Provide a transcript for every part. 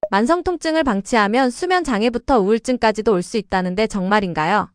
만성 통증을 방치하면 수면 장애부터 우울증까지도 올 수 있다는데 정말인가요?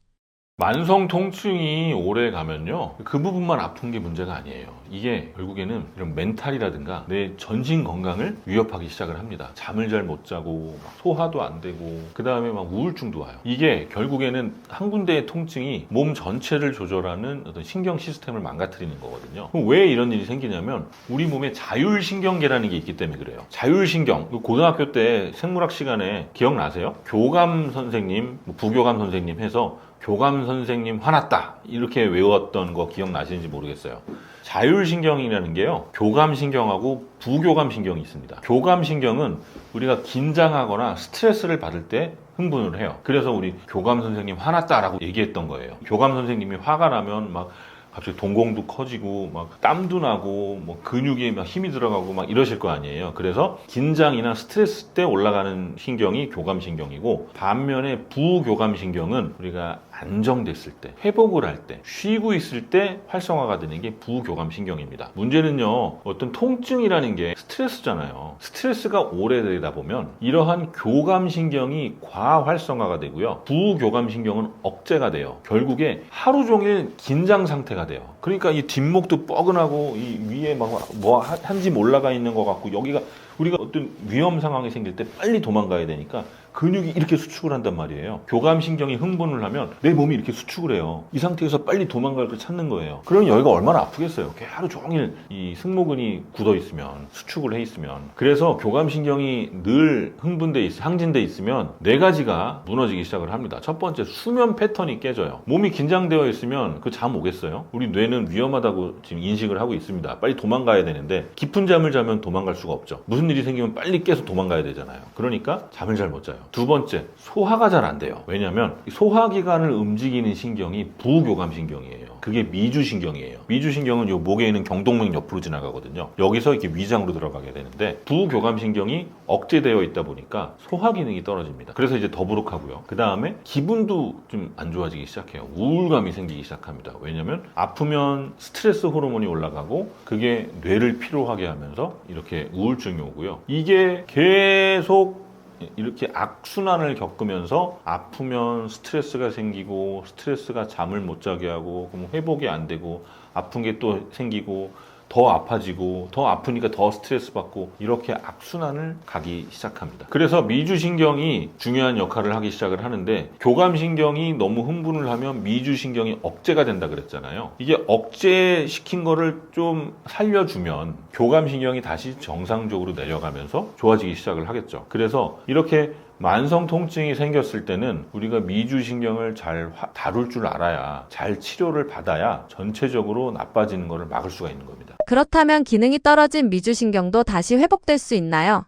만성 통증이 오래 가면요, 그 부분만 아픈 게 문제가 아니에요. 이게 결국에는 이런 멘탈이라든가 내 전신 건강을 위협하기 시작을 합니다. 잠을 잘 못 자고 막 소화도 안 되고 그 다음에 막 우울증도 와요. 이게 결국에는 한 군데의 통증이 몸 전체를 조절하는 어떤 신경 시스템을 망가뜨리는 거거든요. 그럼 왜 이런 일이 생기냐면 우리 몸에 자율신경계라는 게 있기 때문에 그래요. 자율신경, 고등학교 때 생물학 시간에 기억나세요? 교감 선생님, 부교감 선생님 해서 교감 선생님 화났다 이렇게 외웠던 거 기억나시는지 모르겠어요. 자율신경이라는 게요, 교감신경하고 부교감신경이 있습니다. 교감신경은 우리가 긴장하거나 스트레스를 받을 때 흥분을 해요. 그래서 우리 교감 선생님 화났다라고 얘기했던 거예요. 교감 선생님이 화가 나면 막 갑자기 동공도 커지고 막 땀도 나고 뭐 근육에 막 힘이 들어가고 막 이러실 거 아니에요. 그래서 긴장이나 스트레스 때 올라가는 신경이 교감신경이고, 반면에 부교감신경은 우리가 안정됐을 때, 회복을 할 때, 쉬고 있을 때 활성화가 되는 게 부교감신경입니다. 문제는요, 어떤 통증이라는 게 스트레스잖아요. 스트레스가 오래되다 보면 이러한 교감신경이 과활성화가 되고요, 부교감신경은 억제가 돼요. 결국에 하루 종일 긴장 상태가 돼요. 그러니까 이 뒷목도 뻐근하고 이 위에 막 뭐 한 짐 올라가 있는 것 같고, 여기가 우리가 어떤 위험 상황이 생길 때 빨리 도망가야 되니까 근육이 이렇게 수축을 한단 말이에요. 교감신경이 흥분을 하면 내 몸이 이렇게 수축을 해요. 이 상태에서 빨리 도망갈 걸 찾는 거예요. 그럼 여기가 얼마나 아프겠어요. 하루 종일 이 승모근이 굳어 있으면, 수축을 해 있으면. 그래서 교감신경이 늘 항진돼 있으면 네 가지가 무너지기 시작을 합니다. 첫 번째, 수면 패턴이 깨져요. 몸이 긴장되어 있으면 그 잠 오겠어요? 우리 뇌는 위험하다고 지금 인식을 하고 있습니다. 빨리 도망가야 되는데 깊은 잠을 자면 도망갈 수가 없죠. 무슨 일이 생기면 빨리 깨서 도망가야 되잖아요. 그러니까 잠을 잘 못 자요. 두 번째, 소화가 잘 안 돼요. 왜냐하면 소화기관을 움직이는 신경이 부교감신경이에요. 그게 미주신경이에요. 미주신경은 요 목에 있는 경동맥 옆으로 지나가거든요. 여기서 이렇게 위장으로 들어가게 되는데, 부교감신경이 억제되어 있다 보니까 소화 기능이 떨어집니다. 그래서 이제 더부룩하고요. 그 다음에 기분도 좀 안 좋아지기 시작해요. 우울감이 생기기 시작합니다. 왜냐하면 아프면 스트레스 호르몬이 올라가고 그게 뇌를 피로하게 하면서 이렇게 우울증이 오고요. 이게 계속 이렇게 악순환을 겪으면서 아프면 스트레스가 생기고, 스트레스가 잠을 못 자게 하고, 그럼 회복이 안 되고, 아픈 게 또 생기고, 더 아파지고, 더 아프니까 더 스트레스 받고, 이렇게 악순환을 가기 시작합니다. 그래서 미주신경이 중요한 역할을 하기 시작을 하는데, 교감신경이 너무 흥분을 하면 미주신경이 억제가 된다 그랬잖아요. 이게 억제시킨 거를 좀 살려주면 교감신경이 다시 정상적으로 내려가면서 좋아지기 시작을 하겠죠. 그래서 이렇게 만성 통증이 생겼을 때는 우리가 미주신경을 잘 다룰 줄 알아야, 잘 치료를 받아야 전체적으로 나빠지는 것을 막을 수가 있는 겁니다. 그렇다면 기능이 떨어진 미주신경도 다시 회복될 수 있나요?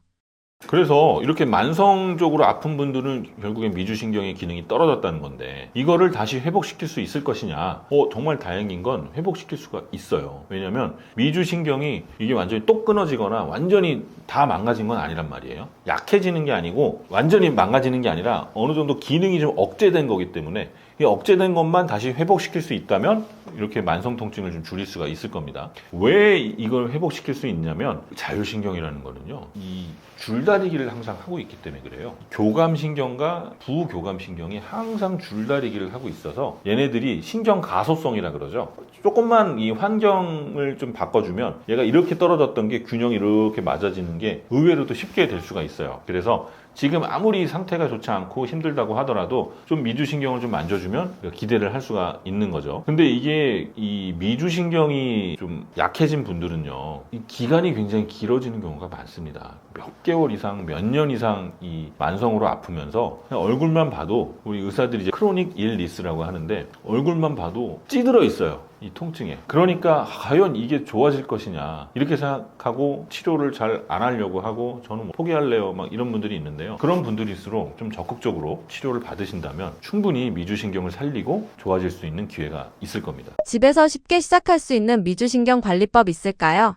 그래서 이렇게 만성적으로 아픈 분들은 결국엔 미주신경의 기능이 떨어졌다는 건데, 이거를 다시 회복시킬 수 있을 것이냐? 정말 다행인 건 회복시킬 수가 있어요. 왜냐면 미주신경이 이게 완전히 똑 끊어지거나 완전히 다 망가진 건 아니란 말이에요. 약해지는 게 아니고 완전히 망가지는 게 아니라 어느 정도 기능이 좀 억제된 거기 때문에, 이 억제된 것만 다시 회복시킬 수 있다면 이렇게 만성 통증을 좀 줄일 수가 있을 겁니다. 왜 이걸 회복시킬 수 있냐면, 자율신경이라는 거는요, 이 줄다리기를 항상 하고 있기 때문에 그래요. 교감신경과 부교감신경이 항상 줄다리기를 하고 있어서 얘네들이 신경 가소성이라 그러죠. 조금만 이 환경을 좀 바꿔주면 얘가 이렇게 떨어졌던 게 균형이 이렇게 맞아지는 게 의외로도 쉽게 될 수가 있어요. 그래서 지금 아무리 상태가 좋지 않고 힘들다고 하더라도 좀 미주신경을 좀 만져주면 기대를 할 수가 있는 거죠. 근데 이게 이 미주신경이 좀 약해진 분들은요, 이 기간이 굉장히 길어지는 경우가 많습니다. 몇 개월 이상, 몇 년 이상 이 만성으로 아프면서 그냥 얼굴만 봐도, 우리 의사들이 이제 크로닉 일리스라고 하는데, 얼굴만 봐도 찌들어 있어요, 이 통증에. 그러니까 과연 이게 좋아질 것이냐 이렇게 생각하고 치료를 잘 안 하려고 하고, 저는 포기할래요 막 이런 분들이 있는데요. 그런 분들일수록 좀 적극적으로 치료를 받으신다면 충분히 미주신경을 살리고 좋아질 수 있는 기회가 있을 겁니다. 집에서 쉽게 시작할 수 있는 미주신경 관리법 있을까요?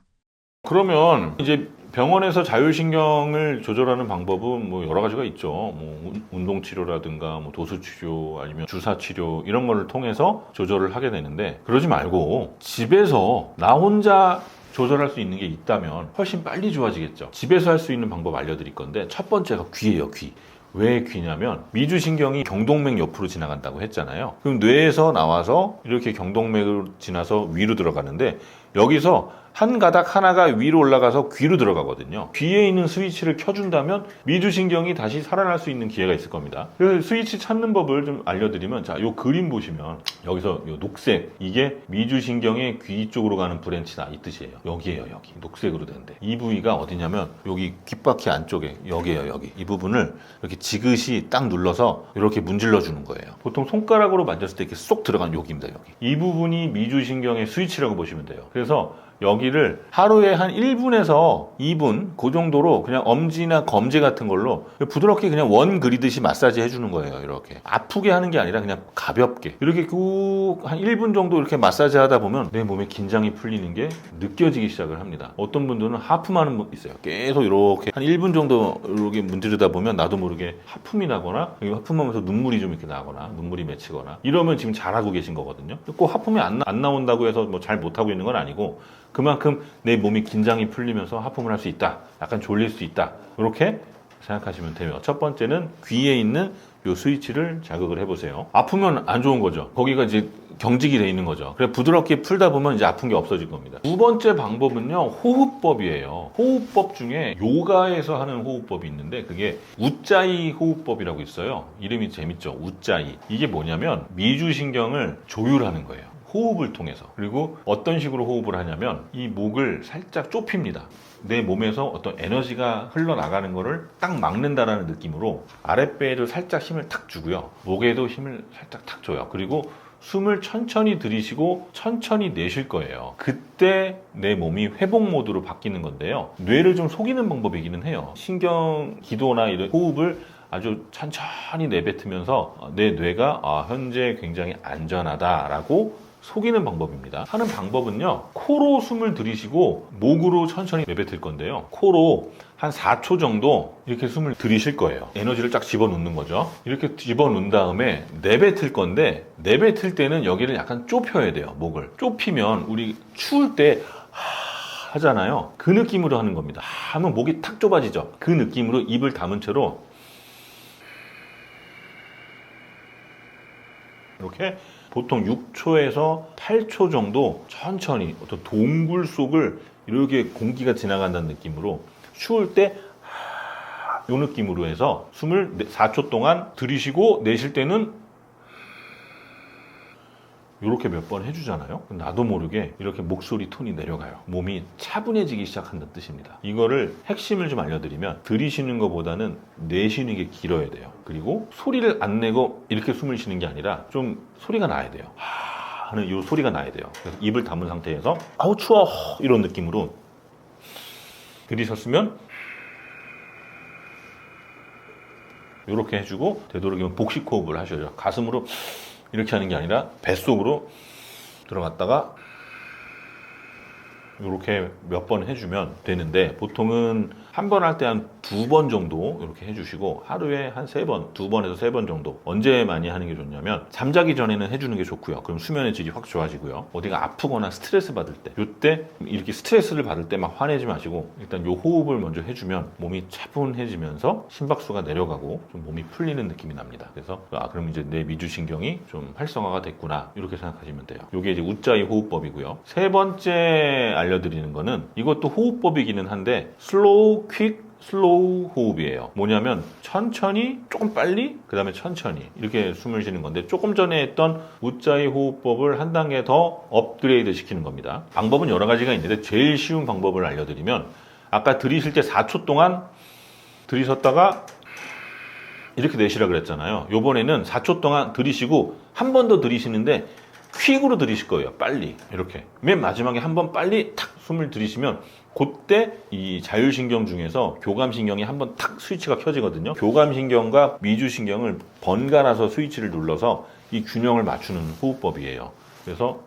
그러면 이제 병원에서 자율신경을 조절하는 방법은 뭐 여러 가지가 있죠. 뭐 운동치료라든가 뭐 도수치료, 아니면 주사치료, 이런 거를 통해서 조절을 하게 되는데, 그러지 말고 집에서 나 혼자 조절할 수 있는 게 있다면 훨씬 빨리 좋아지겠죠. 집에서 할 수 있는 방법 알려드릴 건데 첫 번째가 귀예요, 귀. 왜 귀냐면 미주신경이 경동맥 옆으로 지나간다고 했잖아요. 그럼 뇌에서 나와서 이렇게 경동맥으로 지나서 위로 들어가는데 여기서 한 가닥 하나가 위로 올라가서 귀로 들어가거든요. 귀에 있는 스위치를 켜준다면 미주신경이 다시 살아날 수 있는 기회가 있을 겁니다. 그래서 스위치 찾는 법을 좀 알려드리면, 자, 요 그림 보시면 여기서 요 녹색, 이게 미주신경의 귀 쪽으로 가는 브랜치다 이 뜻이에요. 여기에요, 여기. 녹색으로 된데 이 부위가 어디냐면 여기 귓바퀴 안쪽에 여기에요, 여기. 이 부분을 이렇게 지그시 딱 눌러서 이렇게 문질러 주는 거예요. 보통 손가락으로 만졌을 때 이렇게 쏙 들어간 여기입니다, 여기. 이 부분이 미주신경의 스위치라고 보시면 돼요. 그래서 여기를 하루에 한 1분에서 2분 그 정도로 그냥 엄지나 검지 같은 걸로 부드럽게 그냥 원 그리듯이 마사지 해주는 거예요. 이렇게 아프게 하는 게 아니라 그냥 가볍게 이렇게 꾹 한 1분 정도 이렇게 마사지 하다 보면 내 몸에 긴장이 풀리는 게 느껴지기 시작을 합니다. 어떤 분들은 하품하는 분 있어요. 계속 이렇게 한 1분 정도 이렇게 문지르다 보면 나도 모르게 하품이 나거나 하품하면서 눈물이 좀 이렇게 나거나 눈물이 맺히거나 이러면 지금 잘하고 계신 거거든요. 꼭 하품이 안 나온다고 해서 뭐 잘 못하고 있는 건 아니고 그만큼 내 몸이 긴장이 풀리면서 하품을 할 수 있다. 약간 졸릴 수 있다. 이렇게 생각하시면 돼요. 첫 번째는 귀에 있는 요 스위치를 자극을 해보세요. 아프면 안 좋은 거죠. 거기가 이제 경직이 돼 있는 거죠. 그래 부드럽게 풀다 보면 이제 아픈 게 없어질 겁니다. 두 번째 방법은요, 호흡법이에요. 호흡법 중에 요가에서 하는 호흡법이 있는데 그게 우짜이 호흡법이라고 있어요. 이름이 재밌죠. 우짜이. 이게 뭐냐면 미주신경을 조율하는 거예요. 호흡을 통해서. 그리고 어떤 식으로 호흡을 하냐면 이 목을 살짝 좁힙니다. 내 몸에서 어떤 에너지가 흘러나가는 거를 딱 막는다라는 느낌으로 아랫배에도 살짝 힘을 탁 주고요. 목에도 힘을 살짝 탁 줘요. 그리고 숨을 천천히 들이쉬고 천천히 내쉴 거예요. 그때 내 몸이 회복 모드로 바뀌는 건데요. 뇌를 좀 속이는 방법이기는 해요. 신경 기도나 이런 호흡을 아주 천천히 내뱉으면서 내 뇌가 현재 굉장히 안전하다라고 속이는 방법입니다. 하는 방법은요, 코로 숨을 들이쉬고 목으로 천천히 내뱉을 건데요. 코로 한 4초 정도 이렇게 숨을 들이쉴 거예요. 에너지를 쫙 집어넣는 거죠. 이렇게 집어넣은 다음에 내뱉을 건데 내뱉을 때는 여기를 약간 좁혀야 돼요. 목을 좁히면 우리 추울 때 하잖아요. 그 느낌으로 하는 겁니다. 하면 목이 탁 좁아지죠. 그 느낌으로 입을 담은 채로 이렇게 보통 6초에서 8초 정도 천천히 어떤 동굴 속을 이렇게 공기가 지나간다는 느낌으로 추울 때 이 느낌으로 해서 숨을 4초 동안 들이쉬고 내쉴 때는 이렇게 몇 번 해주잖아요. 나도 모르게 이렇게 목소리 톤이 내려가요. 몸이 차분해지기 시작한다는 뜻입니다. 이거를 핵심을 좀 알려드리면 들이쉬는 것보다는 내쉬는 게 길어야 돼요. 그리고 소리를 안 내고 이렇게 숨을 쉬는 게 아니라 좀 소리가 나야 돼요. 하는 이 소리가 나야 돼요. 그래서 입을 담은 상태에서 아우 추워 이런 느낌으로 들이셨으면 이렇게 해주고 되도록이면 복식 호흡을 하셔야죠. 가슴으로 이렇게 하는 게 아니라 뱃속으로 들어갔다가 이렇게 몇 번 해주면 되는데 보통은 한 번 할 때 한 2번 정도 이렇게 해주시고 하루에 한 3번, 2번에서 3번 정도. 언제 많이 하는 게 좋냐면 잠자기 전에는 해주는 게 좋고요. 그럼 수면의 질이 확 좋아지고요. 어디가 아프거나 스트레스 받을 때 이때 이렇게 스트레스를 받을 때 막 화내지 마시고 일단 요 호흡을 먼저 해주면 몸이 차분해지면서 심박수가 내려가고 좀 몸이 풀리는 느낌이 납니다. 그래서 그럼 이제 내 미주신경이 좀 활성화가 됐구나 이렇게 생각하시면 돼요. 요게 이제 우짜이 호흡법이고요. 세 번째 알려드리는 거는 이것도 호흡법이기는 한데 슬로우 퀵 슬로우 호흡이에요. 뭐냐면 천천히 조금 빨리 그 다음에 천천히 이렇게 숨을 쉬는 건데 조금 전에 했던 우짜이 호흡법을 한 단계 더 업그레이드 시키는 겁니다. 방법은 여러 가지가 있는데 제일 쉬운 방법을 알려드리면 아까 들이쉴 때 4초 동안 들이셨다가 이렇게 내쉬라 그랬잖아요. 요번에는 4초 동안 들이쉬고 한 번 더 들이쉬는데 퀵으로 들이실 거예요. 빨리 이렇게 맨 마지막에 한 번 빨리 탁 숨을 들이쉬면 그때 이 자율신경 중에서 교감신경이 한번 탁 스위치가 켜지거든요. 교감신경과 미주신경을 번갈아서 스위치를 눌러서 이 균형을 맞추는 호흡법이에요. 그래서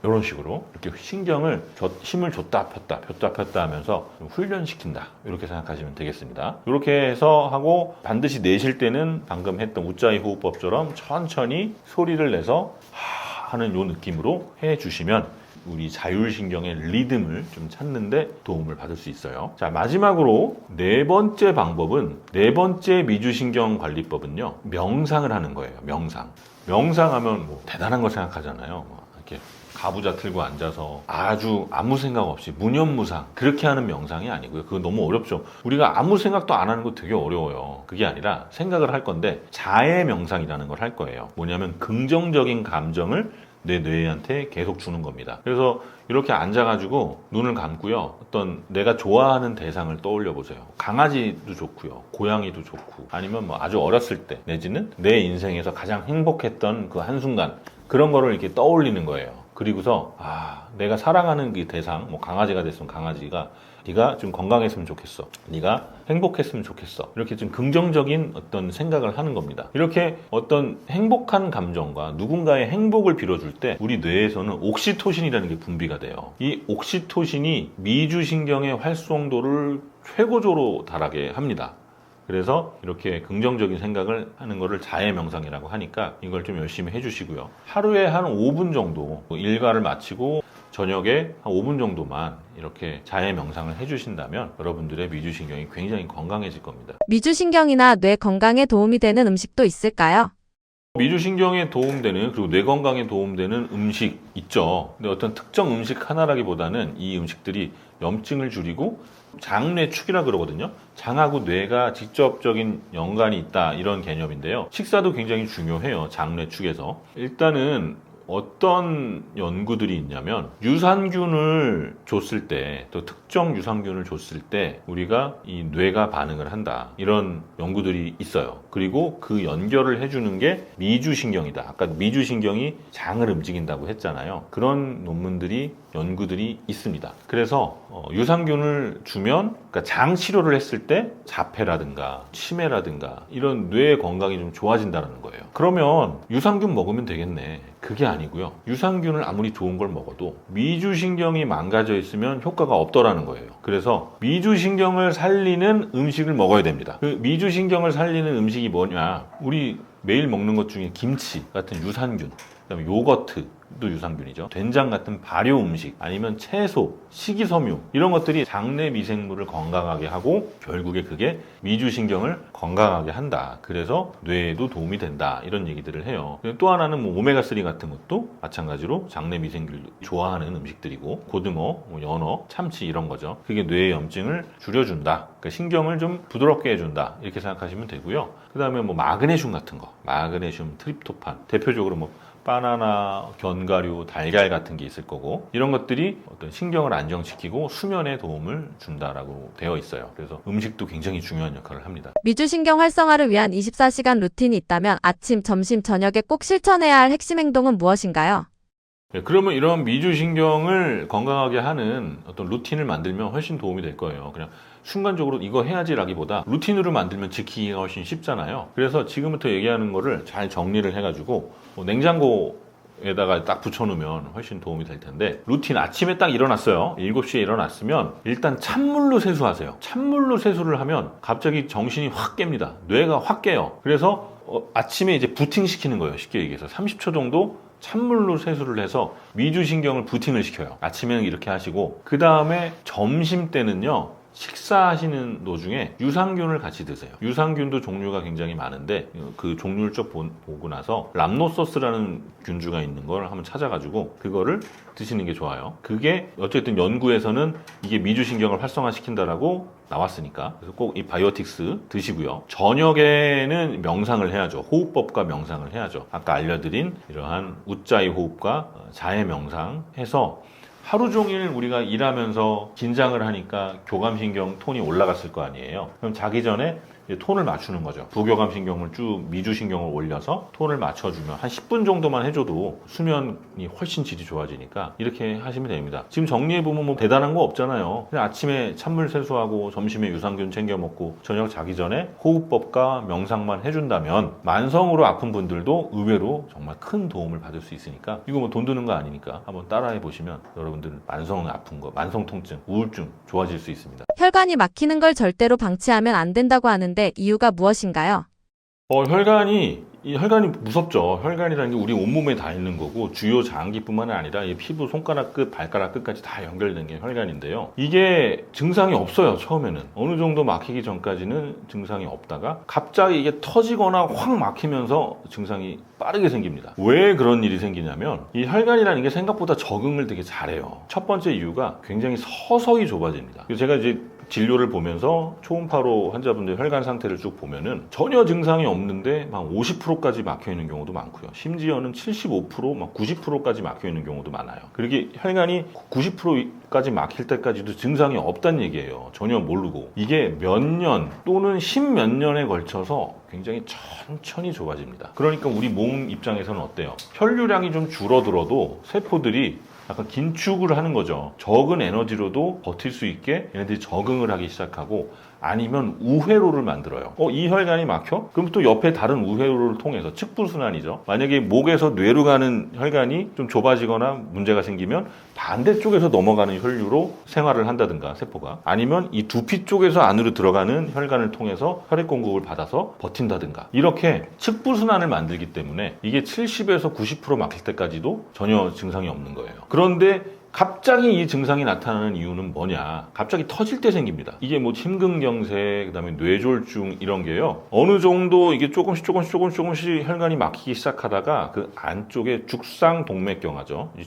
이런 식으로 이렇게 신경을 힘을 줬다 폈다 하면서 훈련시킨다 이렇게 생각하시면 되겠습니다. 이렇게 해서 하고 반드시 내쉴 때는 방금 했던 우짜이 호흡법처럼 천천히 소리를 내서 하는 요 느낌으로 해주시면 우리 자율신경의 리듬을 좀 찾는데 도움을 받을 수 있어요. 자, 마지막으로 네 번째 방법은, 네 번째 미주신경 관리법은요, 명상을 하는 거예요. 명상하면 뭐 대단한 거 생각하잖아요. 이렇게 가부좌 틀고 앉아서 아주 아무 생각 없이 무념무상 그렇게 하는 명상이 아니고요. 그거 너무 어렵죠. 우리가 아무 생각도 안 하는 거 되게 어려워요. 그게 아니라 생각을 할 건데 자해 명상이라는 걸 할 거예요. 뭐냐면 긍정적인 감정을 내 뇌한테 계속 주는 겁니다. 그래서 이렇게 앉아가지고 눈을 감고요, 어떤 내가 좋아하는 대상을 떠올려 보세요. 강아지도 좋고요, 고양이도 좋고, 아니면 뭐 아주 어렸을 때 내지는 내 인생에서 가장 행복했던 그 한순간, 그런 거를 이렇게 떠올리는 거예요. 그리고서 내가 사랑하는 그 대상, 뭐 강아지가 됐으면 강아지가, 네가 좀 건강했으면 좋겠어, 네가 행복했으면 좋겠어, 이렇게 좀 긍정적인 어떤 생각을 하는 겁니다. 이렇게 어떤 행복한 감정과 누군가의 행복을 빌어줄 때 우리 뇌에서는 옥시토신이라는 게 분비가 돼요. 이 옥시토신이 미주신경의 활성도를 최고조로 달하게 합니다. 그래서 이렇게 긍정적인 생각을 하는 거를 자해 명상이라고 하니까 이걸 좀 열심히 해주시고요. 하루에 한 5분 정도 일과를 마치고 저녁에 한 5분 정도만 이렇게 자해 명상을 해주신다면 여러분들의 미주신경이 굉장히 건강해질 겁니다. 미주신경이나 뇌 건강에 도움이 되는 음식도 있을까요? 미주신경에 도움되는, 그리고 뇌 건강에 도움되는 음식 있죠. 근데 어떤 특정 음식 하나라기보다는 이 음식들이 염증을 줄이고 장뇌축이라 그러거든요. 장하고 뇌가 직접적인 연관이 있다, 이런 개념인데요. 식사도 굉장히 중요해요. 장뇌축에서. 일단은 어떤 연구들이 있냐면 유산균을 줬을 때, 또 특정 유산균을 줬을 때 우리가 이 뇌가 반응을 한다, 이런 연구들이 있어요. 그리고 그 연결을 해주는 게 미주신경이다. 아까 미주신경이 장을 움직인다고 했잖아요. 그런 논문들이, 연구들이 있습니다. 그래서 유산균을 주면, 그러니까 장 치료를 했을 때 자폐라든가 치매라든가 이런 뇌 건강이 좀 좋아진다는 거예요. 그러면 유산균 먹으면 되겠네. 그게 아니고요. 유산균을 아무리 좋은 걸 먹어도 미주신경이 망가져 있으면 효과가 없더라는 거예요. 그래서 미주신경을 살리는 음식을 먹어야 됩니다. 그 미주신경을 살리는 음식이 뭐냐? 우리 매일 먹는 것 중에 김치 같은 유산균, 그다음에 요거트도 유산균이죠. 된장 같은 발효 음식, 아니면 채소, 식이섬유, 이런 것들이 장내 미생물을 건강하게 하고 결국에 그게 미주신경을 건강하게 한다. 그래서 뇌에도 도움이 된다, 이런 얘기들을 해요. 또 하나는 뭐 오메가3 같은 것도 마찬가지로 장내 미생물을 좋아하는 음식들이고, 고등어, 연어, 참치, 이런 거죠. 그게 뇌의 염증을 줄여준다, 그러니까 신경을 좀 부드럽게 해준다, 이렇게 생각하시면 되고요. 그 다음에 뭐 마그네슘 같은 거, 마그네슘, 트립토판, 대표적으로 뭐 바나나, 견과류, 달걀 같은 게 있을 거고, 이런 것들이 어떤 신경을 안정시키고 수면에 도움을 준다라고 되어 있어요. 그래서 음식도 굉장히 중요한 역할을 합니다. 미주신경 활성화를 위한 24시간 루틴이 있다면 아침, 점심, 저녁에 꼭 실천해야 할 핵심 행동은 무엇인가요? 네, 그러면 이런 미주신경을 건강하게 하는 어떤 루틴을 만들면 훨씬 도움이 될 거예요. 그냥 순간적으로 이거 해야지라기보다 루틴으로 만들면 지키기가 훨씬 쉽잖아요. 그래서 지금부터 얘기하는 거를 잘 정리를 해가지고 냉장고에다가 딱 붙여놓으면 훨씬 도움이 될 텐데, 루틴 아침에 딱 일어났어요. 7시에 일어났으면 일단 찬물로 세수하세요. 찬물로 세수를 하면 갑자기 정신이 확 깹니다. 뇌가 확 깨요. 그래서 아침에 이제 부팅시키는 거예요. 쉽게 얘기해서 30초 정도 찬물로 세수를 해서 미주신경을 부팅을 시켜요. 아침에는 이렇게 하시고, 그 다음에 점심 때는요, 식사하시는 도중에 유산균을 같이 드세요. 유산균도 종류가 굉장히 많은데 그 종류를 쭉 보고 나서 람노소스라는 균주가 있는 걸 한번 찾아가지고 그거를 드시는 게 좋아요. 그게 어쨌든 연구에서는 이게 미주신경을 활성화시킨다라고 나왔으니까, 그래서 꼭 이 바이오틱스 드시고요. 저녁에는 명상을 해야죠. 호흡법과 명상을 해야죠. 아까 알려드린 이러한 우짜이 호흡과 자해 명상 해서 하루 종일 우리가 일하면서 긴장을 하니까 교감신경 톤이 올라갔을 거 아니에요. 그럼 자기 전에 톤을 맞추는 거죠. 부교감신경을 쭉 미주신경을 올려서 톤을 맞춰주면 한 10분 정도만 해줘도 수면이 훨씬 질이 좋아지니까 이렇게 하시면 됩니다. 지금 정리해보면 뭐 대단한 거 없잖아요. 그냥 아침에 찬물 세수하고 점심에 유산균 챙겨 먹고 저녁 자기 전에 호흡법과 명상만 해준다면 만성으로 아픈 분들도 의외로 정말 큰 도움을 받을 수 있으니까, 이거 뭐 돈 드는 거 아니니까 한번 따라해 보시면 여러분들 만성 아픈 거, 만성 통증, 우울증 좋아질 수 있습니다. 혈관이 막히는 걸 절대로 방치하면 안 된다고 하는데 이유가 무엇인가요? 혈관이 이 혈관이 무섭죠. 혈관이라는 게 우리 온몸에 다 있는 거고 주요 장기뿐만 아니라 이 피부 손가락 끝, 발가락 끝까지 다 연결된 게 혈관인데요. 이게 증상이 없어요. 처음에는 어느 정도 막히기 전까지는 증상이 없다가 갑자기 이게 터지거나 확 막히면서 증상이 빠르게 생깁니다. 왜 그런 일이 생기냐면 이 혈관이라는 게 생각보다 적응을 되게 잘해요. 첫 번째 이유가 굉장히 서서히 좁아집니다. 그래서 제가 이제 진료를 보면서 초음파로 환자분들 혈관 상태를 쭉 보면은 전혀 증상이 없는데 막 50%까지 막혀 있는 경우도 많고요. 심지어는 75%, 막 90%까지 막혀 있는 경우도 많아요. 그렇게 혈관이 90%까지 막힐 때까지도 증상이 없다는 얘기예요. 전혀 모르고. 이게 몇 년 또는 십몇 년에 걸쳐서 굉장히 천천히 좁아집니다. 그러니까 우리 몸 입장에서는 어때요? 혈류량이 좀 줄어들어도 세포들이 약간 긴축을 하는 거죠. 적은 에너지로도 버틸 수 있게 얘네들이 적응을 하기 시작하고 아니면 우회로를 만들어요. 이 혈관이 막혀? 그럼 또 옆에 다른 우회로를 통해서 측부순환이죠. 만약에 목에서 뇌로 가는 혈관이 좀 좁아지거나 문제가 생기면 반대쪽에서 넘어가는 혈류로 생활을 한다든가 세포가 아니면 이 두피 쪽에서 안으로 들어가는 혈관을 통해서 혈액 공급을 받아서 버틴다든가 이렇게 측부순환을 만들기 때문에 이게 70에서 90% 막힐 때까지도 전혀 증상이 없는 거예요. 그런데 갑자기 이 증상이 나타나는 이유는 뭐냐? 갑자기 터질 때 생깁니다. 이게 뭐 심근경색, 그다음에 뇌졸중 이런 게요. 어느 정도 이게 조금씩 혈관이 막히기 시작하다가 그 안쪽에 죽상동맥경화죠. 이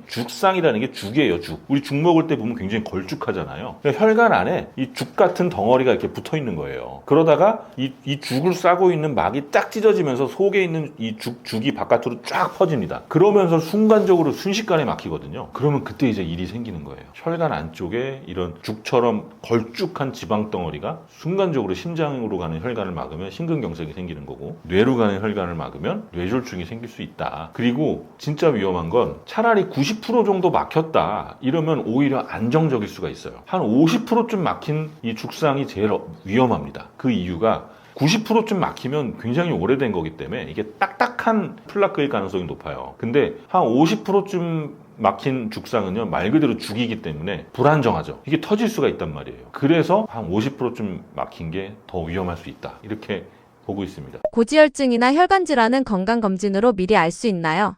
죽상이라는 게 죽이에요, 죽. 우리 죽 먹을 때 보면 굉장히 걸쭉하잖아요. 그러니까 혈관 안에 이 죽 같은 덩어리가 이렇게 붙어 있는 거예요. 그러다가 이 죽을 싸고 있는 막이 딱 찢어지면서 속에 있는 이 죽이 바깥으로 쫙 퍼집니다. 그러면서 순간적으로 순식간에 막히거든요. 그러면 그때 이제 일이 생기는 거예요. 혈관 안쪽에 이런 죽처럼 걸쭉한 지방 덩어리가 순간적으로 심장으로 가는 혈관을 막으면 심근경색이 생기는 거고 뇌로 가는 혈관을 막으면 뇌졸중이 생길 수 있다. 그리고 진짜 위험한 건 차라리 90% 정도 막혔다 이러면 오히려 안정적일 수가 있어요. 한 50%쯤 막힌 이 죽상이 제일 위험합니다. 그 이유가 90%쯤 막히면 굉장히 오래된 거기 때문에 이게 딱딱한 플라크일 가능성이 높아요. 근데 한 50%쯤 막힌 죽상은요 말 그대로 죽이기 때문에 불안정하죠. 이게 터질 수가 있단 말이에요. 그래서 한 50%쯤 막힌 게 더 위험할 수 있다. 이렇게 보고 있습니다. 고지혈증이나 혈관 질환은 건강검진으로 미리 알 수 있나요?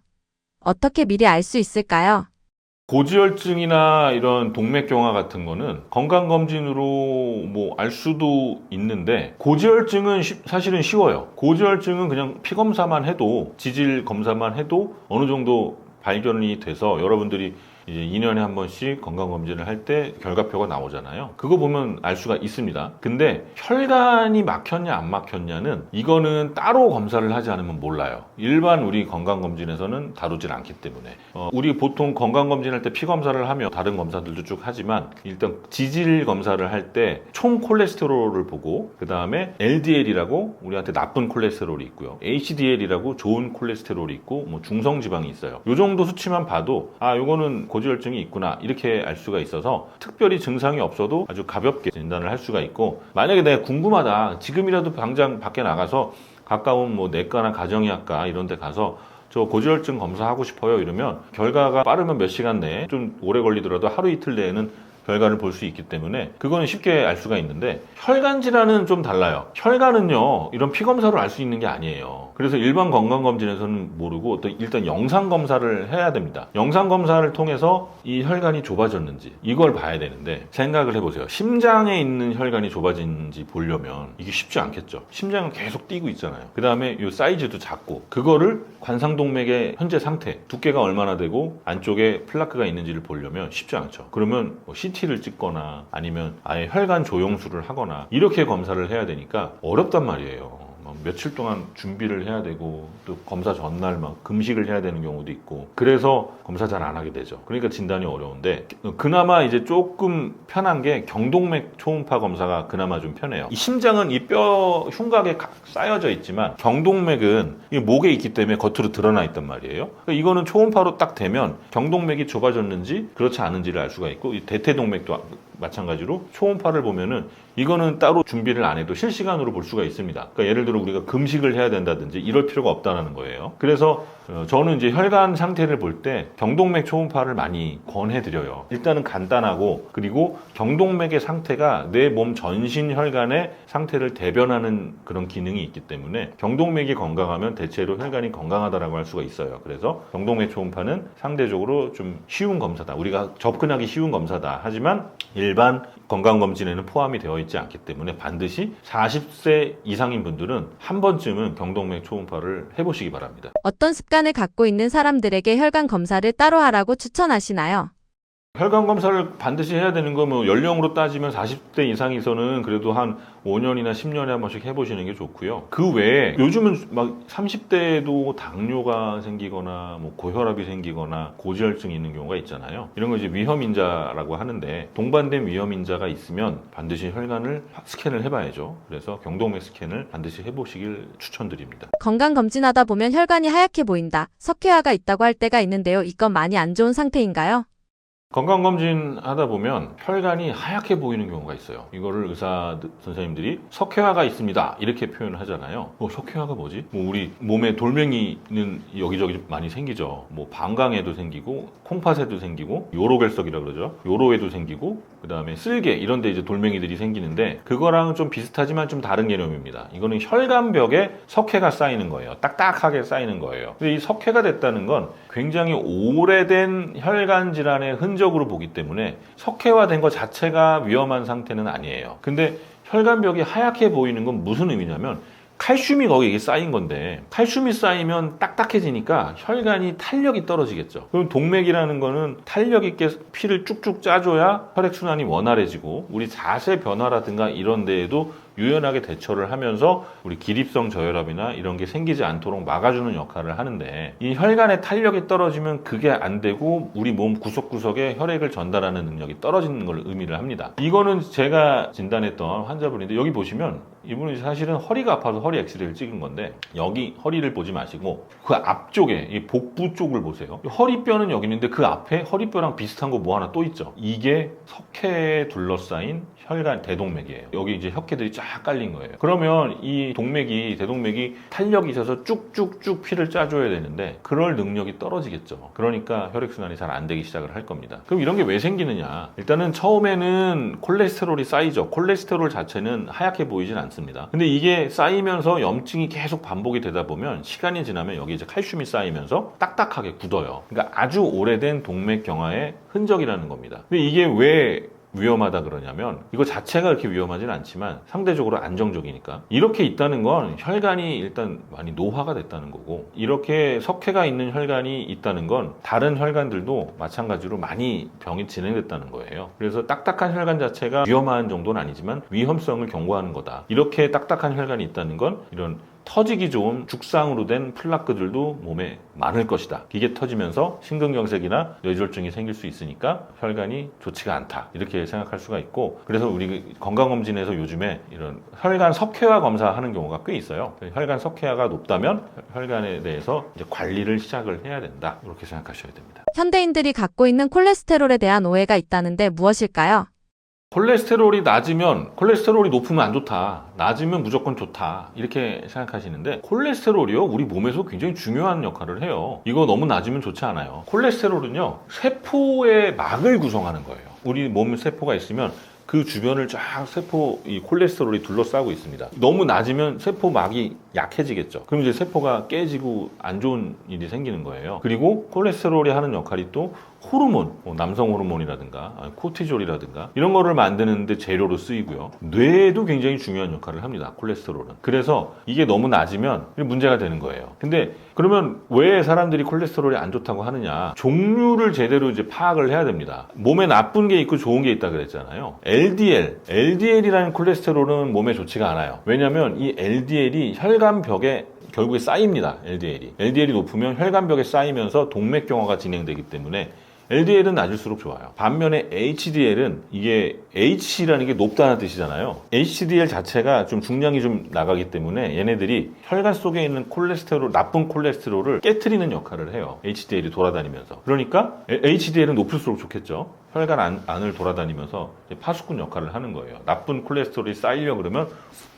어떻게 미리 알 수 있을까요? 고지혈증이나 이런 동맥경화 같은 거는 건강검진으로 뭐 알 수도 있는데 고지혈증은 사실은 쉬워요. 고지혈증은 그냥 피검사만 해도 지질 검사만 해도 어느 정도 발견이 돼서 여러분들이 이제 2년에 한 번씩 건강검진을 할 때 결과표가 나오잖아요. 그거 보면 알 수가 있습니다. 근데 혈관이 막혔냐 안 막혔냐는 이거는 따로 검사를 하지 않으면 몰라요. 일반 우리 건강검진에서는 다루질 않기 때문에 우리 보통 건강검진할 때 피검사를 하며 다른 검사들도 쭉 하지만 일단 지질 검사를 할 때 총 콜레스테롤을 보고 그 다음에 LDL이라고 우리한테 나쁜 콜레스테롤이 있고요. HDL이라고 좋은 콜레스테롤이 있고 뭐 중성지방이 있어요. 이 정도 수치만 봐도 요거는 고지혈증이 있구나 이렇게 알 수가 있어서 특별히 증상이 없어도 아주 가볍게 진단을 할 수가 있고 만약에 내가 궁금하다 지금이라도 당장 밖에 나가서 가까운 뭐 내과나 가정의학과 이런 데 가서 저 고지혈증 검사하고 싶어요 이러면 결과가 빠르면 몇 시간 내에 좀 오래 걸리더라도 하루 이틀 내에는 결과를 볼 수 있기 때문에 그거는 쉽게 알 수가 있는데 혈관 질환은 좀 달라요. 혈관은요 이런 피검사로 알 수 있는 게 아니에요. 그래서 일반 건강검진에서는 모르고 또 일단 영상검사를 해야 됩니다. 영상검사를 통해서 이 혈관이 좁아졌는지 이걸 봐야 되는데 생각을 해보세요. 심장에 있는 혈관이 좁아진지 보려면 이게 쉽지 않겠죠. 심장은 계속 뛰고 있잖아요. 그 다음에 이 사이즈도 작고 그거를 관상동맥의 현재 상태 두께가 얼마나 되고 안쪽에 플라크가 있는지를 보려면 쉽지 않죠. 그러면 뭐 CT를 찍거나 아니면 아예 혈관 조영술을 하거나 이렇게 검사를 해야 되니까 어렵단 말이에요. 며칠 동안 준비를 해야 되고 또 검사 전날 막 금식을 해야 되는 경우도 있고 그래서 검사 잘 안 하게 되죠. 그러니까 진단이 어려운데 그나마 이제 조금 편한 게 경동맥 초음파 검사가 그나마 좀 편해요. 이 심장은 이 뼈 흉곽에 쌓여져 있지만 경동맥은 이 목에 있기 때문에 겉으로 드러나 있단 말이에요. 그러니까 이거는 초음파로 딱 되면 경동맥이 좁아졌는지 그렇지 않은지를 알 수가 있고 이 대퇴동맥도 마찬가지로 초음파를 보면은 이거는 따로 준비를 안 해도 실시간으로 볼 수가 있습니다. 그러니까 예를 들어 우리가 금식을 해야 된다든지 이럴 필요가 없다는 거예요. 그래서 저는 이제 혈관 상태를 볼 때 경동맥 초음파를 많이 권해드려요. 일단은 간단하고, 그리고 경동맥의 상태가 내 몸 전신 혈관의 상태를 대변하는 그런 기능이 있기 때문에 경동맥이 건강하면 대체로 혈관이 건강하다라고 할 수가 있어요. 그래서 경동맥 초음파는 상대적으로 좀 쉬운 검사다. 우리가 접근하기 쉬운 검사다. 하지만 일반 건강검진에는 포함이 되어 있지 않기 때문에 반드시 40세 이상인 분들은 한 번쯤은 경동맥 초음파를 해보시기 바랍니다. 어떤 습관을 갖고 있는 사람들에게 혈관 검사를 따로 하라고 추천하시나요? 혈관 검사를 반드시 해야 되는 거 뭐 연령으로 따지면 40대 이상에서는 그래도 한 5년이나 10년에 한 번씩 해보시는 게 좋고요. 그 외에 요즘은 막 30대에도 당뇨가 생기거나 뭐 고혈압이 생기거나 고지혈증이 있는 경우가 있잖아요. 이런 거 이제 위험인자라고 하는데 동반된 위험인자가 있으면 반드시 혈관을 스캔을 해봐야죠. 그래서 경동맥 스캔을 반드시 해보시길 추천드립니다. 건강검진하다 보면 혈관이 하얗게 보인다, 석회화가 있다고 할 때가 있는데요. 이건 많이 안 좋은 상태인가요? 건강검진 하다 보면 혈관이 하얗게 보이는 경우가 있어요. 이거를 의사 선생님들이 석회화가 있습니다 이렇게 표현을 하잖아요. 석회화가 뭐지? 뭐 우리 몸에 돌멩이는 여기저기 많이 생기죠. 뭐 방광에도 생기고 콩팥에도 생기고 요로결석이라 그러죠. 요로에도 생기고 그 다음에 쓸개 이런 데 이제 돌멩이들이 생기는데 그거랑 좀 비슷하지만 좀 다른 개념입니다. 이거는 혈관벽에 석회가 쌓이는 거예요. 딱딱하게 쌓이는 거예요. 근데 이 석회가 됐다는 건 굉장히 오래된 혈관 질환의 흔적으로 보기 때문에 석회화된 것 자체가 위험한 상태는 아니에요. 근데 혈관벽이 하얗게 보이는 건 무슨 의미냐면 칼슘이 거기에 쌓인 건데 칼슘이 쌓이면 딱딱해지니까 혈관이 탄력이 떨어지겠죠. 그럼 동맥이라는 거는 탄력 있게 피를 쭉쭉 짜줘야 혈액순환이 원활해지고 우리 자세 변화라든가 이런 데에도 유연하게 대처를 하면서 우리 기립성 저혈압이나 이런 게 생기지 않도록 막아주는 역할을 하는데 이 혈관의 탄력이 떨어지면 그게 안 되고 우리 몸 구석구석에 혈액을 전달하는 능력이 떨어지는 걸 의미를 합니다. 이거는 제가 진단했던 환자분인데 여기 보시면 이분이 사실은 허리가 아파서 허리 엑스레이를 찍은 건데 여기 허리를 보지 마시고 그 앞쪽에 이 복부 쪽을 보세요. 허리뼈는 여기 있는데 그 앞에 허리뼈랑 비슷한 거 뭐 하나 또 있죠. 이게 석회에 둘러싸인 혈관 대동맥이에요. 여기 이제 혁회들이 쫙 깔린 거예요. 그러면 이 대동맥이 탄력이 있어서 쭉쭉쭉 피를 짜줘야 되는데 그럴 능력이 떨어지겠죠. 그러니까 혈액순환이 잘 안 되기 시작을 할 겁니다. 그럼 이런 게 왜 생기느냐? 일단은 처음에는 콜레스테롤이 쌓이죠. 콜레스테롤 자체는 하얗게 보이진 않습니다. 근데 이게 쌓이면서 염증이 계속 반복이 되다 보면 시간이 지나면 여기 이제 칼슘이 쌓이면서 딱딱하게 굳어요. 그러니까 아주 오래된 동맥 경화의 흔적이라는 겁니다. 근데 이게 왜 위험하다 그러냐면 이거 자체가 그렇게 위험하진 않지만 상대적으로 안정적이니까 이렇게 있다는 건 혈관이 일단 많이 노화가 됐다는 거고 이렇게 석회가 있는 혈관이 있다는 건 다른 혈관들도 마찬가지로 많이 병이 진행됐다는 거예요. 그래서 딱딱한 혈관 자체가 위험한 정도는 아니지만 위험성을 경고하는 거다. 이렇게 딱딱한 혈관이 있다는 건 이런 터지기 좋은 죽상으로 된 플라크들도 몸에 많을 것이다. 이게 터지면서 심근경색이나 뇌졸중이 생길 수 있으니까 혈관이 좋지가 않다. 이렇게 생각할 수가 있고 그래서 우리 건강검진에서 요즘에 이런 혈관 석회화 검사하는 경우가 꽤 있어요. 혈관 석회화가 높다면 혈관에 대해서 이제 관리를 시작을 해야 된다. 이렇게 생각하셔야 됩니다. 현대인들이 갖고 있는 콜레스테롤에 대한 오해가 있다는데 무엇일까요? 콜레스테롤이 낮으면 콜레스테롤이 높으면 안 좋다. 낮으면 무조건 좋다. 이렇게 생각하시는데 콜레스테롤이요. 우리 몸에서 굉장히 중요한 역할을 해요. 이거 너무 낮으면 좋지 않아요. 콜레스테롤은요. 세포의 막을 구성하는 거예요. 우리 몸 세포가 있으면 그 주변을 쫙 이 콜레스테롤이 둘러싸고 있습니다. 너무 낮으면 세포막이 약해지겠죠. 그럼 이제 세포가 깨지고 안 좋은 일이 생기는 거예요. 그리고 콜레스테롤이 하는 역할이 또 호르몬, 남성 호르몬이라든가 코티졸이라든가 이런 거를 만드는데 재료로 쓰이고요. 뇌에도 굉장히 중요한 역할을 합니다. 콜레스테롤은. 그래서 이게 너무 낮으면 문제가 되는 거예요. 근데 그러면 왜 사람들이 콜레스테롤이 안 좋다고 하느냐? 종류를 제대로 이제 파악을 해야 됩니다. 몸에 나쁜 게 있고 좋은 게 있다 그랬잖아요. LDL이라는 콜레스테롤은 몸에 좋지가 않아요. 왜냐하면 이 LDL이 혈관벽에 결국에 쌓입니다. LDL이 높으면 혈관벽에 쌓이면서 동맥경화가 진행되기 때문에 LDL은 낮을수록 좋아요. 반면에 HDL은 이게 H라는 게 높다는 뜻이잖아요. HDL 자체가 좀 중량이 좀 나가기 때문에 얘네들이 혈관 속에 있는 나쁜 콜레스테롤을 깨트리는 역할을 해요. HDL이 돌아다니면서. 그러니까 HDL은 높을수록 좋겠죠. 혈관 안을 돌아다니면서 이제 파수꾼 역할을 하는 거예요. 나쁜 콜레스테롤이 쌓이려 그러면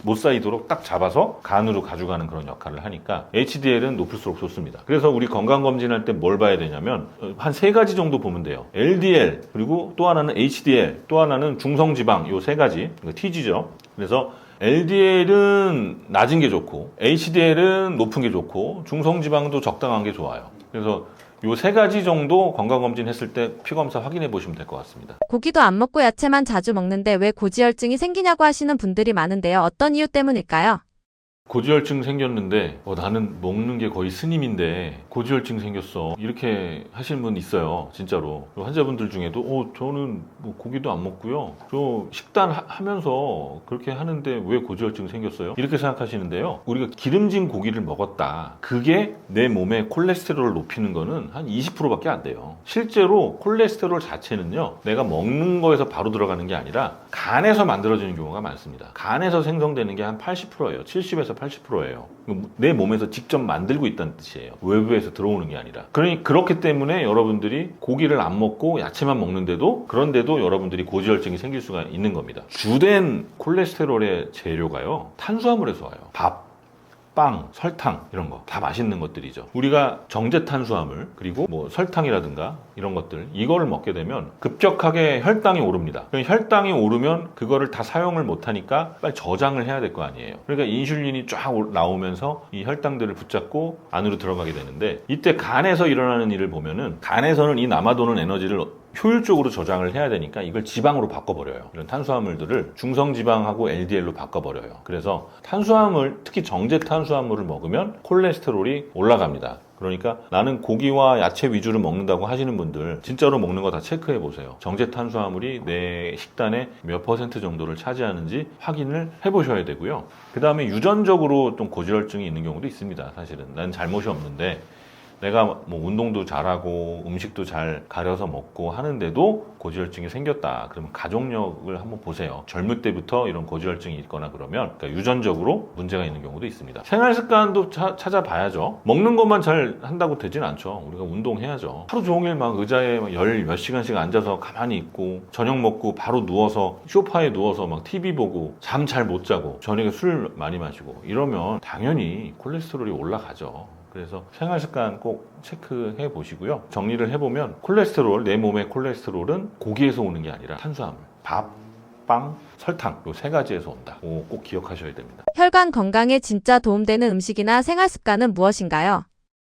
못 쌓이도록 딱 잡아서 간으로 가져가는 그런 역할을 하니까 HDL은 높을수록 좋습니다. 그래서 우리 건강검진할 때 뭘 봐야 되냐면 한 3가지 정도 보면 돼요. LDL, 그리고 또 하나는 HDL, 또 하나는 중성지방, 요 3가지, TG죠. 그래서 LDL은 낮은 게 좋고 HDL은 높은 게 좋고 중성지방도 적당한 게 좋아요. 그래서 요 3가지 정도 건강검진 했을 때 피검사 확인해 보시면 될 것 같습니다. 고기도 안 먹고 야채만 자주 먹는데 왜 고지혈증이 생기냐고 하시는 분들이 많은데요. 어떤 이유 때문일까요? 고지혈증 생겼는데 나는 먹는 게 거의 스님인데 고지혈증 생겼어, 이렇게 하시는 분 있어요. 진짜로. 환자분들 중에도 저는 뭐 고기도 안 먹고요, 저 식단 하면서 그렇게 하는데 왜 고지혈증 생겼어요? 이렇게 생각하시는데요. 우리가 기름진 고기를 먹었다, 그게 내 몸에 콜레스테롤을 높이는 거는 한 20%밖에 안 돼요. 실제로 콜레스테롤 자체는요, 내가 먹는 거에서 바로 들어가는 게 아니라 간에서 만들어지는 경우가 많습니다. 간에서 생성되는 게 한 80%예요. 70에서 80%예요. 내 몸에서 직접 만들고 있다는 뜻이에요. 외부에서 들어오는 게 아니라. 그렇기 때문에 여러분들이 고기를 안 먹고 야채만 먹는데도, 그런데도 여러분들이 고지혈증이 생길 수가 있는 겁니다. 주된 콜레스테롤의 재료가요, 탄수화물에서 와요. 밥, 빵, 설탕, 이런 거 다 맛있는 것들이죠. 우리가 정제 탄수화물, 그리고 뭐 설탕이라든가 이런 것들, 이거를 먹게 되면 급격하게 혈당이 오릅니다. 혈당이 오르면 그거를 다 사용을 못하니까 빨리 저장을 해야 될 거 아니에요. 그러니까 인슐린이 쫙 나오면서 이 혈당들을 붙잡고 안으로 들어가게 되는데, 이때 간에서 일어나는 일을 보면은, 간에서는 이 남아도는 에너지를 효율적으로 저장을 해야 되니까 이걸 지방으로 바꿔버려요. 이런 탄수화물들을 중성지방하고 LDL로 바꿔버려요. 그래서 탄수화물, 특히 정제 탄수화물을 먹으면 콜레스테롤이 올라갑니다. 그러니까 나는 고기와 야채 위주로 먹는다고 하시는 분들, 진짜로 먹는 거 다 체크해 보세요. 정제 탄수화물이 내 식단의 몇 % 정도를 차지하는지 확인을 해 보셔야 되고요. 그 다음에 유전적으로 좀 고지혈증이 있는 경우도 있습니다. 사실은 난 잘못이 없는데, 내가 뭐 운동도 잘하고 음식도 잘 가려서 먹고 하는데도 고지혈증이 생겼다, 그러면 가족력을 한번 보세요. 젊을 때부터 이런 고지혈증이 있거나 그러면, 그러니까 유전적으로 문제가 있는 경우도 있습니다. 생활습관도 찾아봐야죠. 먹는 것만 잘 한다고 되진 않죠. 우리가 운동해야죠. 하루 종일 막 의자에 몇 시간씩 앉아서 가만히 있고, 저녁 먹고 바로 누워서 소파에 누워서 막 TV 보고 잠 잘 못 자고 저녁에 술 많이 마시고 이러면 당연히 콜레스테롤이 올라가죠. 그래서 생활습관 꼭 체크해 보시고요. 정리를 해보면, 콜레스테롤, 내 몸의 콜레스테롤은 고기에서 오는 게 아니라 탄수화물, 밥, 빵, 설탕, 요 3가지에서 온다. 꼭 기억하셔야 됩니다. 혈관 건강에 진짜 도움되는 음식이나 생활 습관은 무엇인가요?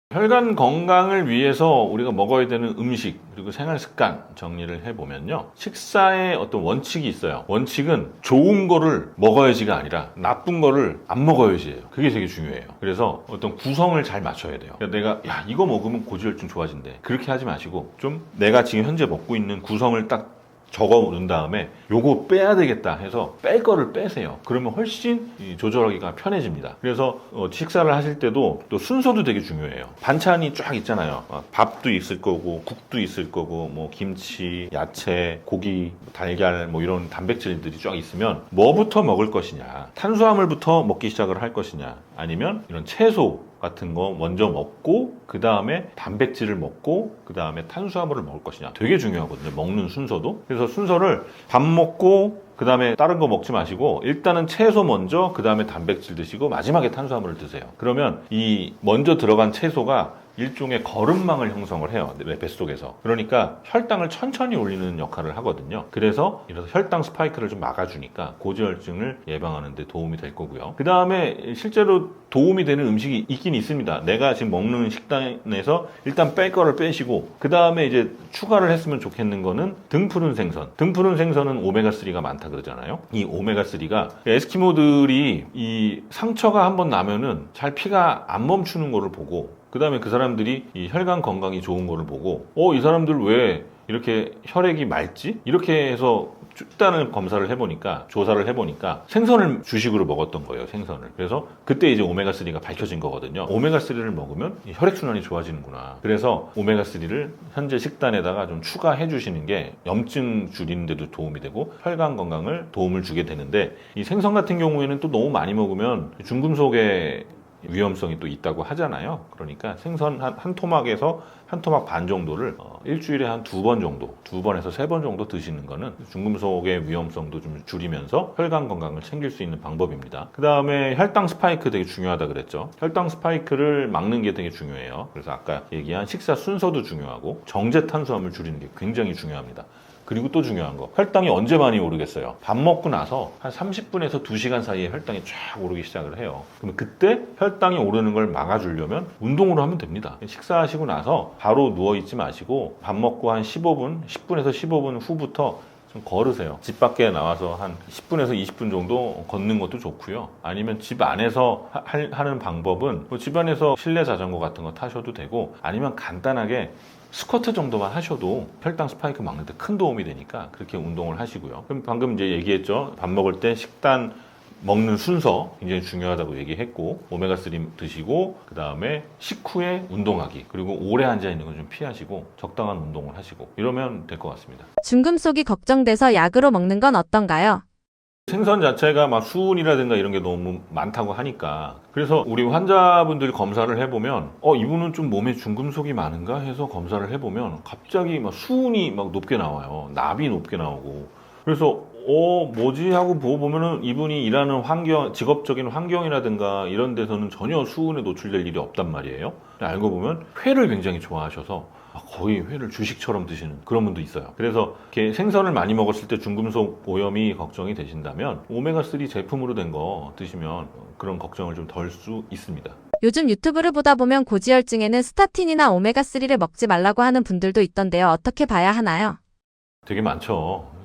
혈관 건강을 위해서 우리가 먹어야 되는 음식, 그리고 생활 습관 정리를 해보면요, 식사에 어떤 원칙이 있어요. 원칙은 좋은 거를 먹어야지가 아니라 나쁜 거를 안 먹어야지예요. 그게 되게 중요해요. 그래서 어떤 구성을 잘 맞춰야 돼요. 그러니까 내가 이거 먹으면 고지혈증 좋아진대, 그렇게 하지 마시고, 좀 내가 지금 현재 먹고 있는 구성을 딱 적어 놓은 다음에 요거 빼야 되겠다 해서 뺄 거를 빼세요. 그러면 훨씬 조절하기가 편해집니다. 그래서 식사를 하실 때도 또 순서도 되게 중요해요. 반찬이 쫙 있잖아요. 밥도 있을 거고, 국도 있을 거고, 뭐 김치, 야채, 고기, 달걀, 뭐 이런 단백질들이 쫙 있으면 뭐부터 먹을 것이냐, 탄수화물부터 먹기 시작을 할 것이냐, 아니면 이런 채소 같은 거 먼저 먹고 그 다음에 단백질을 먹고 그 다음에 탄수화물을 먹을 것이냐, 되게 중요하거든요. 먹는 순서도. 그래서 순서를 밥 먹고 그 다음에 다른 거 먹지 마시고, 일단은 채소 먼저, 그 다음에 단백질 드시고 마지막에 탄수화물을 드세요. 그러면 이 먼저 들어간 채소가 일종의 거름망을 형성을 해요, 내 뱃속에서. 그러니까 혈당을 천천히 올리는 역할을 하거든요. 그래서 혈당 스파이크를 좀 막아주니까 고지혈증을 예방하는 데 도움이 될 거고요. 그 다음에 실제로 도움이 되는 음식이 있긴 있습니다. 내가 지금 먹는 식단에서 일단 뺄 거를 빼시고, 그 다음에 이제 추가를 했으면 좋겠는 거는 등푸른 생선. 등푸른 생선은 오메가3가 많다 그러잖아요. 이 오메가3가, 에스키모들이 이 상처가 한번 나면은 잘 피가 안 멈추는 거를 보고, 그 다음에 그 사람들이 이 혈관 건강이 좋은 거를 보고, 이 사람들 왜 이렇게 혈액이 맑지? 이렇게 해서 일단은 검사를 해보니까, 조사를 해보니까 생선을 주식으로 먹었던 거예요, 생선을. 그래서 그때 이제 오메가3가 밝혀진 거거든요. 오메가3를 먹으면 혈액순환이 좋아지는구나. 그래서 오메가3를 현재 식단에다가 좀 추가해 주시는 게 염증 줄이는 데도 도움이 되고 혈관 건강을 도움을 주게 되는데, 이 생선 같은 경우에는 또 너무 많이 먹으면 중금속에 위험성이 또 있다고 하잖아요. 그러니까 생선 한 토막에서 한 토막 반 정도를 일주일에 한 2번 정도, 2번에서 3번 정도 드시는 거는 중금속의 위험성도 좀 줄이면서 혈관 건강을 챙길 수 있는 방법입니다. 그 다음에 혈당 스파이크 되게 중요하다 그랬죠. 혈당 스파이크를 막는 게 되게 중요해요. 그래서 아까 얘기한 식사 순서도 중요하고 정제 탄수화물 줄이는 게 굉장히 중요합니다. 그리고 또 중요한 거, 혈당이 언제 많이 오르겠어요? 밥 먹고 나서 한 30분에서 2시간 사이에 혈당이 쫙 오르기 시작을 해요. 그러면 그때 혈당이 오르는 걸 막아주려면 운동으로 하면 됩니다. 식사하시고 나서 바로 누워있지 마시고 밥 먹고 한 10분에서 15분 후부터 좀 걸으세요. 집 밖에 나와서 한 10분에서 20분 정도 걷는 것도 좋고요. 아니면 집 안에서 하는 방법은 뭐 집 안에서 실내 자전거 같은 거 타셔도 되고, 아니면 간단하게 스쿼트 정도만 하셔도 혈당 스파이크 막는 데 큰 도움이 되니까 그렇게 운동을 하시고요. 그럼 방금 이제 얘기했죠. 밥 먹을 때 식단 먹는 순서 굉장히 중요하다고 얘기했고, 오메가3 드시고, 그 다음에 식후에 운동하기, 그리고 오래 앉아 있는 건 좀 피하시고 적당한 운동을 하시고 이러면 될 것 같습니다. 중금속이 걱정돼서 약으로 먹는 건 어떤가요? 생선 자체가 막 수은이라든가 이런 게 너무 많다고 하니까, 그래서 우리 환자분들이 검사를 해보면 이분은 좀 몸에 중금속이 많은가 해서 검사를 해보면 갑자기 막 수은이 막 높게 나와요. 납이 높게 나오고. 그래서 뭐지 하고 보고 보면은 이분이 일하는 환경, 직업적인 환경이라든가 이런 데서는 전혀 수은에 노출될 일이 없단 말이에요. 알고 보면 회를 굉장히 좋아하셔서 거의 회를 주식처럼 드시는 그런 분도 있어요. 그래서 이렇게 생선을 많이 먹었을 때 중금속 오염이 걱정이 되신다면 오메가3 제품으로 된 거 드시면 그런 걱정을 좀 덜 수 있습니다. 요즘 유튜브를 보다 보면 고지혈증에는 스타틴이나 오메가3를 먹지 말라고 하는 분들도 있던데요. 어떻게 봐야 하나요? 되게 많죠.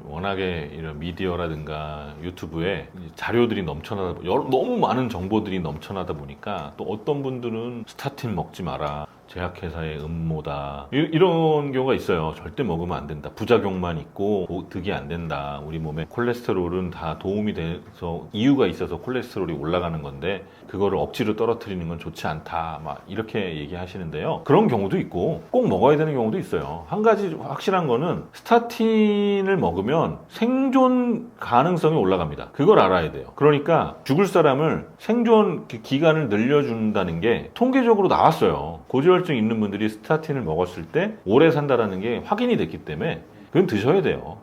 워낙에 이런 미디어라든가 유튜브에 자료들이 넘쳐나다, 너무 많은 정보들이 넘쳐나다 보니까 또 어떤 분들은 스타틴 먹지 마라, 제약회사의 음모다, 이런 경우가 있어요. 절대 먹으면 안 된다, 부작용만 있고 득이 안 된다, 우리 몸에 콜레스테롤은 다 도움이 돼서 이유가 있어서 콜레스테롤이 올라가는 건데 그거를 억지로 떨어뜨리는 건 좋지 않다, 막 이렇게 얘기하시는데요. 그런 경우도 있고 꼭 먹어야 되는 경우도 있어요. 한 가지 확실한 거는 스타틴을 먹으면 생존 가능성이 올라갑니다. 그걸 알아야 돼요. 그러니까 죽을 사람을 생존 기간을 늘려준다는 게 통계적으로 나왔어요. 고지혈증 있는 분들이 스타틴을 먹었을 때 오래 산다라는 게 확인이 됐기 때문에 그건 드셔야 돼요.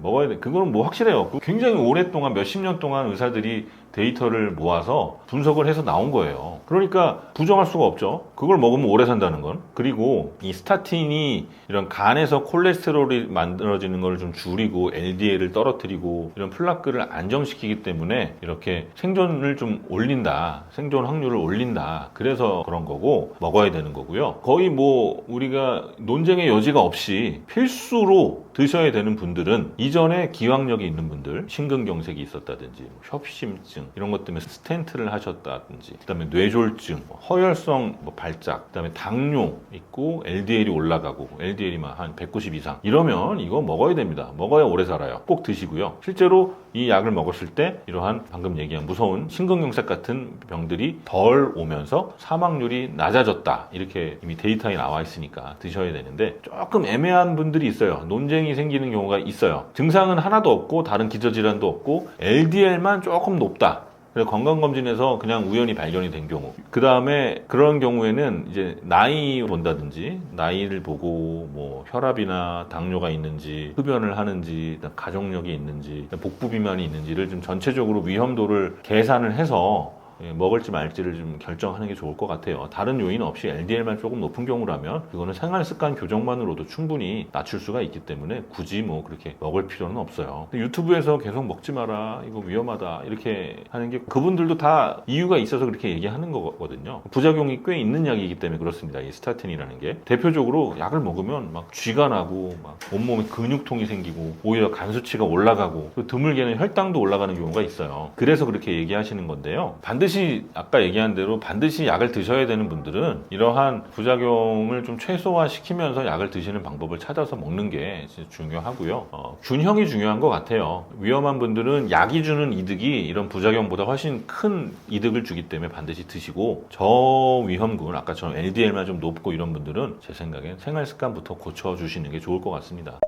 먹어야 돼. 그거는 뭐 확실해요. 굉장히 오랫동안 몇십 년 동안 의사들이 데이터를 모아서 분석을 해서 나온 거예요. 그러니까 부정할 수가 없죠. 그걸 먹으면 오래 산다는 건. 그리고 이 스타틴이 이런 간에서 콜레스테롤이 만들어지는 걸 좀 줄이고 LDL을 떨어뜨리고 이런 플라크를 안정시키기 때문에 이렇게 생존을 좀 올린다, 생존 확률을 올린다, 그래서 그런 거고 먹어야 되는 거고요. 거의 뭐 우리가 논쟁의 여지가 없이 필수로 드셔야 되는 분들은 이전에 기왕력이 있는 분들, 심근경색이 있었다든지 협심증 이런 것 때문에 스텐트를 하셨다든지, 그다음에 뇌졸중, 허혈성 발작, 그다음에 당뇨 있고 LDL이 올라가고 LDL이 한 190 이상 이러면 이거 먹어야 됩니다. 먹어야 오래 살아요. 꼭 드시고요. 실제로 이 약을 먹었을 때 이러한 방금 얘기한 무서운 심근경색 같은 병들이 덜 오면서 사망률이 낮아졌다, 이렇게 이미 데이터에 나와 있으니까 드셔야 되는데, 조금 애매한 분들이 있어요. 논쟁이 생기는 경우가 있어요. 증상은 하나도 없고 다른 기저질환도 없고 LDL만 조금 높다, 그래서 건강검진에서 그냥 우연히 발견이 된 경우, 그 다음에 그런 경우에는 이제 나이 본다든지, 나이를 보고 뭐 혈압이나 당뇨가 있는지, 흡연을 하는지, 가족력이 있는지, 복부 비만이 있는지를 좀 전체적으로 위험도를 계산을 해서 먹을지 말지를 좀 결정하는 게 좋을 것 같아요. 다른 요인 없이 LDL만 조금 높은 경우라면 그거는 생활습관 교정만으로도 충분히 낮출 수가 있기 때문에 굳이 뭐 그렇게 먹을 필요는 없어요. 유튜브에서 계속 먹지 마라, 이거 위험하다, 이렇게 하는 게 그분들도 다 이유가 있어서 그렇게 얘기하는 거거든요. 부작용이 꽤 있는 약이기 때문에 그렇습니다. 이 스타틴이라는 게 대표적으로 약을 먹으면 막 쥐가 나고 막 온몸에 근육통이 생기고 오히려 간 수치가 올라가고, 드물게는 혈당도 올라가는 경우가 있어요. 그래서 그렇게 얘기하시는 건데요. 반드시 아까 얘기한 대로 반드시 약을 드셔야 되는 분들은 이러한 부작용을 좀 최소화시키면서 약을 드시는 방법을 찾아서 먹는 게 진짜 중요하고요. 균형이 중요한 것 같아요. 위험한 분들은 약이 주는 이득이 이런 부작용보다 훨씬 큰 이득을 주기 때문에 반드시 드시고, 저위험군, 아까처럼 LDL만 좀 높고 이런 분들은 제 생각엔 생활습관부터 고쳐주시는 게 좋을 것 같습니다.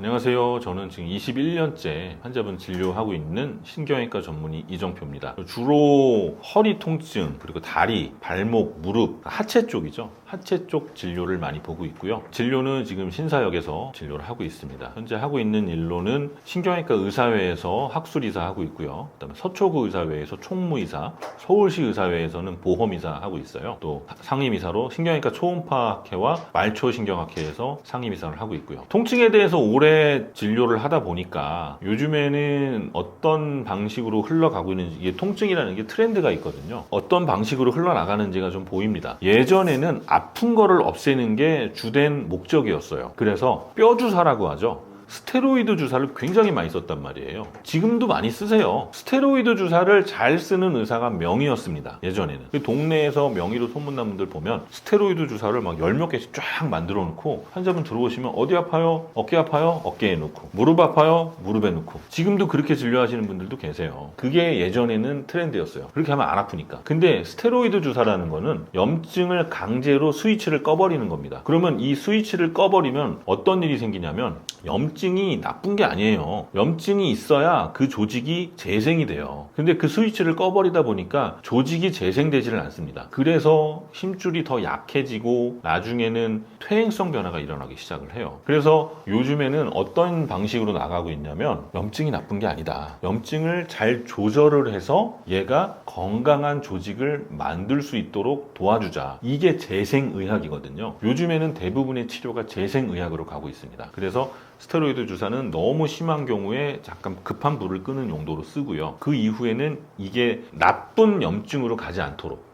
안녕하세요. 저는 지금 21년째 환자분 진료하고 있는 신경외과 전문의 이정표입니다. 주로 허리 통증, 그리고 다리, 발목, 무릎, 하체 쪽이죠. 하체 쪽 진료를 많이 보고 있고요. 진료는 지금 신사역에서 진료를 하고 있습니다. 현재 하고 있는 일로는 신경외과 의사회에서 학술의사 하고 있고요. 그다음에 서초구 의사회에서 총무의사, 서울시 의사회에서는 보험의사 하고 있어요. 또 상임의사로 신경외과 초음파학회와 말초신경학회에서 상임의사를 하고 있고요. 통증에 대해서 오래 진료를 하다 보니까 요즘에는 어떤 방식으로 흘러가고 있는지, 이게 통증이라는 게 트렌드가 있거든요. 어떤 방식으로 흘러나가는지가 좀 보입니다. 예전에는 아픈 거를 없애는 게 주된 목적이었어요. 그래서 뼈 주사라고 하죠. 스테로이드 주사를 굉장히 많이 썼단 말이에요. 지금도 많이 쓰세요. 스테로이드 주사를 잘 쓰는 의사가 명의였습니다. 예전에는. 동네에서 명의로 소문난 분들 보면 스테로이드 주사를 막 10몇 개씩 쫙 만들어 놓고 환자분 들어오시면 어디 아파요? 어깨 아파요? 어깨에 놓고. 무릎 아파요? 무릎에 놓고. 지금도 그렇게 진료하시는 분들도 계세요. 그게 예전에는 트렌드였어요. 그렇게 하면 안 아프니까. 근데 스테로이드 주사라는 거는 염증을 강제로 스위치를 꺼버리는 겁니다. 그러면 이 스위치를 꺼버리면 어떤 일이 생기냐면 염증이 나쁜 게 아니에요. 염증이 있어야 그 조직이 재생이 돼요. 근데 그 스위치를 꺼버리다 보니까 조직이 재생되지를 않습니다. 그래서 힘줄이 더 약해지고 나중에는 퇴행성 변화가 일어나기 시작을 해요. 그래서 요즘에는 어떤 방식으로 나가고 있냐면 염증이 나쁜 게 아니다. 염증을 잘 조절을 해서 얘가 건강한 조직을 만들 수 있도록 도와주자. 이게 재생의학이거든요. 요즘에는 대부분의 치료가 재생의학으로 가고 있습니다. 그래서 스테로이드 주사는 너무 심한 경우에 잠깐 급한 불을 끄는 용도로 쓰고요. 그 이후에는 이게 나쁜 염증으로 가지 않도록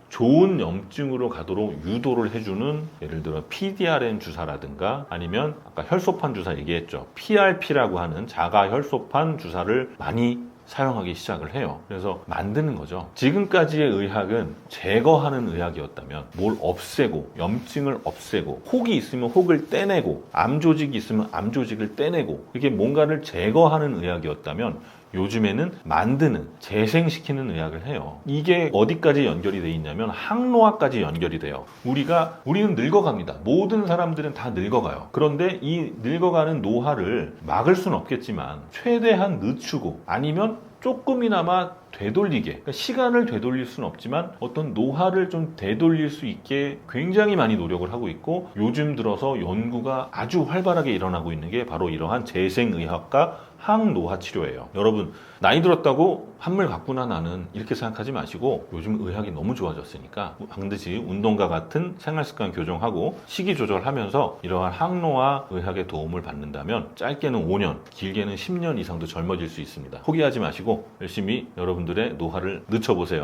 좋은 염증으로 가도록 유도를 해주는, 예를 들어 PDRN 주사라든가 아니면 아까 혈소판 주사 얘기했죠. PRP라고 하는 자가 혈소판 주사를 많이 사용하기 시작을 해요. 그래서 만드는 거죠. 지금까지의 의학은 제거하는 의학이었다면 뭘 없애고, 염증을 없애고, 혹이 있으면 혹을 떼내고, 암 조직이 있으면 암 조직을 떼내고, 이게 뭔가를 제거하는 의학이었다면 요즘에는 만드는, 재생시키는 의학을 해요. 이게 어디까지 연결이 돼 있냐면 항노화까지 연결이 돼요. 우리는 늙어갑니다. 모든 사람들은 다 늙어가요. 그런데 이 늙어가는 노화를 막을 수는 없겠지만 최대한 늦추고 아니면 조금이나마 되돌리게, 그러니까 시간을 되돌릴 수는 없지만 어떤 노화를 좀 되돌릴 수 있게 굉장히 많이 노력을 하고 있고, 요즘 들어서 연구가 아주 활발하게 일어나고 있는 게 바로 이러한 재생의학과 항노화 치료예요. 여러분, 나이 들었다고 한물 갔구나 나는, 이렇게 생각하지 마시고 요즘 의학이 너무 좋아졌으니까 반드시 운동과 같은 생활습관 교정하고 식이 조절하면서 이러한 항노화 의학의 도움을 받는다면 짧게는 5년, 길게는 10년 이상도 젊어질 수 있습니다. 포기하지 마시고 열심히 여러분들의 노화를 늦춰보세요.